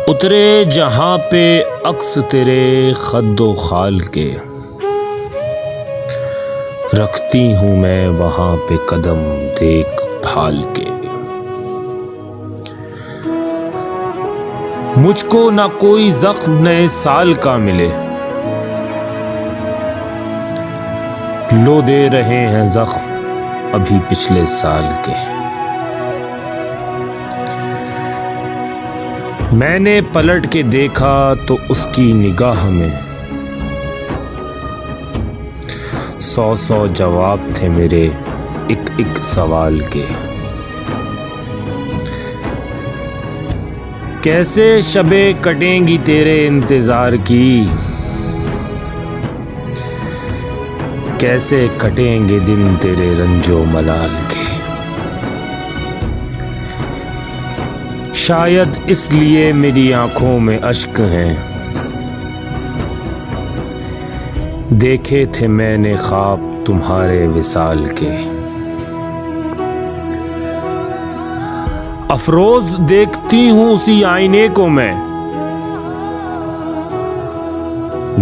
उतरे जहां पे अक्स तेरे खद्दो खाल के, रखती हूं मैं वहां पे कदम देख भाल के। मुझको ना कोई जख्म नए साल का मिले, लो दे रहे हैं जख्म अभी पिछले साल के। मैंने पलट के देखा तो उसकी निगाह में 100 जवाब थे मेरे एक सवाल के। कैसे शबे कटेंगी तेरे इंतजार की, कैसे कटेंगे दिन तेरे रंजो मलाल के। शायद इसलिए मेरी आंखों में अश्क हैं, देखे थे मैंने ख्वाब तुम्हारे विसाल के। अफरोज देखती हूं उसी आईने को मैं,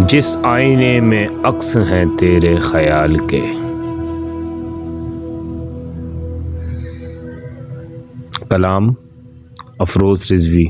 जिस आईने में अक्स हैं तेरे ख्याल के। कलाम अफरोज रिजवी।